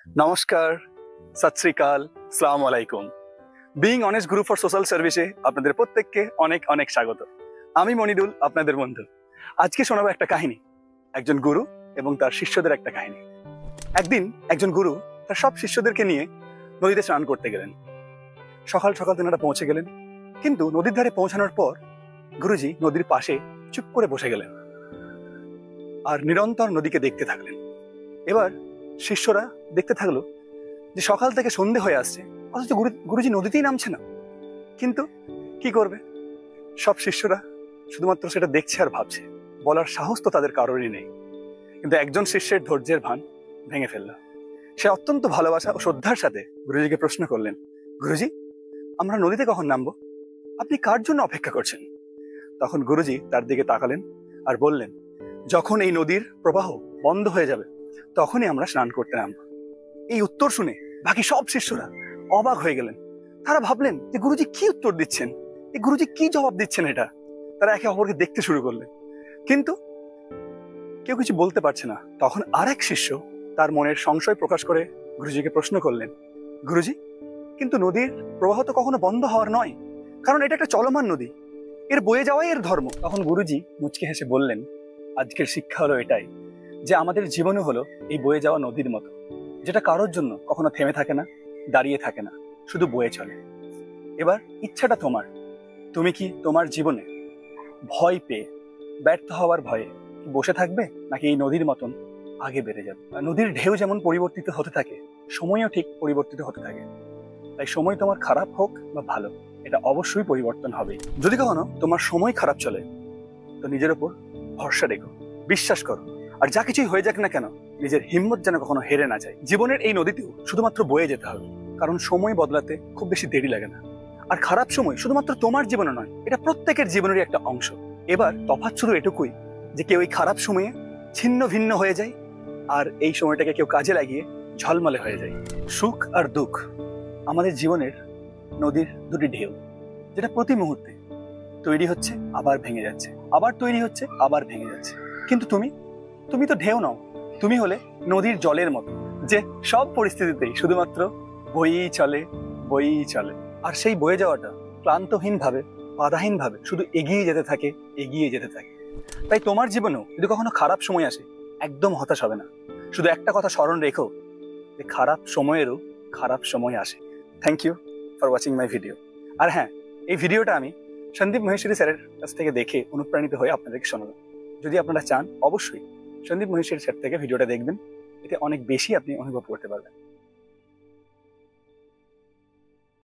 নমস্কার, সত শ্রী আকাল, আসসালামু আলাইকুম। Being honest group for social সার্ভিসে আপনাদের প্রত্যেককে অনেক অনেক স্বাগত। আমি মনিরুল, আপনাদের বন্ধু। আজকে শোনাবো একটা কাহিনী, একজন গুরু এবং তার শিষ্যদের একটা কাহিনী। একদিন একজন গুরু তার সব শিষ্যদেরকে নিয়ে নদীতে স্নান করতে গেলেন। সকাল সকাল তেনারা পৌঁছে গেলেন, কিন্তু নদীর ধারে পৌঁছানোর পর গুরুজি নদীর পাশে চুপ করে বসে গেলেন আর নিরন্তর নদীকে দেখতে থাকলেন। এবার শিষ্যরা দেখতে থাকলো যে সকাল থেকে সন্ধে হয়ে আসছে, অথচ গুরুজি নদীতেই নামছে না। কিন্তু কি করবে, সব শিষ্যরা শুধুমাত্র সেটা দেখছে আর ভাবছে, বলার সাহস তো তাদের কারোরই নেই। কিন্তু একজন শিষ্যের ধৈর্যের ভান ভেঙে ফেলল। সে অত্যন্ত ভালোবাসা ও শ্রদ্ধার সাথে গুরুজিকে প্রশ্ন করলেন, গুরুজি, আমরা নদীতে কখন নামবো? আপনি কার জন্য অপেক্ষা করছেন? তখন গুরুজি তার দিকে তাকালেন আর বললেন, যখন এই নদীর প্রবাহ বন্ধ হয়ে যাবে তখনই আমরা স্নান করতে নামবো। এই উত্তর শুনে বাকি সব শিষ্যরা অবাক হয়ে গেলেন। তারা ভাবলেন যে গুরুজি কি উত্তর দিচ্ছেন, এই গুরুজি কি জবাব দিচ্ছেন এটা। তারা একে অপরকে দেখতে শুরু করলেন, কিন্তু কেউ কিছু বলতে পারছে না। তখন আরেক শিষ্য তার মনের সংশয় প্রকাশ করে গুরুজিকে প্রশ্ন করলেন, গুরুজি, কিন্তু নদীর প্রবাহ তো কখনো বন্ধ হওয়ার নয়, কারণ এটা একটা চলমান নদী, এর বয়ে যাওয়াই এর ধর্ম। তখন গুরুজি মুচকি হেসে বললেন, আজকের শিক্ষা হলো এটাই যে আমাদের জীবনও হলো এই বয়ে যাওয়া নদীর মতো, যেটা কারোর জন্য কখনো থেমে থাকে না, দাঁড়িয়ে থাকে না, শুধু বয়ে চলে। এবার ইচ্ছাটা তোমার। তুমি কি তোমার জীবনে ভয় পেয়ে, ব্যর্থ হওয়ার ভয়ে বসে থাকবে, নাকি এই নদীর মতন আগে বেড়ে যাবে? নদীর ঢেউ যেমন পরিবর্তিত হতে থাকে, সময়ও ঠিক পরিবর্তিত হতে থাকে। তাই সময় তোমার খারাপ হোক বা ভালো, এটা অবশ্যই পরিবর্তন হবে। যদি কখনো তোমার সময় খারাপ চলে, তো নিজের ওপর ভরসা রেখো, বিশ্বাস করো, আর যা কিছুই হয়ে যাক না কেন, নিজের হিম্মত যেন কখনো হেরে না যায়। জীবনের এই নদীতেও শুধুমাত্র বয়ে যেতে হবে, কারণ সময় বদলাতে খুব বেশি দেরি লাগে না। আর খারাপ সময় শুধুমাত্র তোমার জীবনে নয়, এটা প্রত্যেকের জীবনেরই একটা অংশ। এবার তফাৎ শুধু এটুকুই যে কেউ এই খারাপ সময়ে ছিন্ন ভিন্ন হয়ে যায়, আর এই সময়টাকে কেউ কাজে লাগিয়ে ঝলমলে হয়ে যায়। সুখ আর দুঃখ আমাদের জীবনের নদীর দুটি ঢেউ, যেটা প্রতি মুহূর্তে তৈরি হচ্ছে, আবার ভেঙে যাচ্ছে, আবার তৈরি হচ্ছে, আবার ভেঙে যাচ্ছে। কিন্তু তুমি তো ঢেউ নও, তুমি হলে নদীর জলের মতো, যে সব পরিস্থিতিতেই শুধুমাত্র বয়েই চলে, বয়েই চলে। আর সেই বয়ে যাওয়াটা ক্লান্তহীন ভাবে, বাধাহীন ভাবে শুধু এগিয়ে যেতে থাকে, এগিয়ে যেতে থাকে। তাই তোমার জীবনেও যদি কখনো খারাপ সময় আসে, একদম হতাশ হবে না। শুধু একটা কথা স্মরণ রেখো, যে খারাপ সময়েরও খারাপ সময় আসে। Thank you for watching my video. আর হ্যাঁ, এই ভিডিওটা আমি সন্দীপ মহেশ্বরী স্যারের কাছ থেকে দেখে অনুপ্রাণিত হয়ে আপনাদেরকে শোনালাম। যদি আপনারা চান, অবশ্যই সন্দীপ মহেশ্বরী স্যার থেকে ভিডিওটা দেখবেন, এতে অনেক বেশি আপনি অনুভব করতে পারবেন।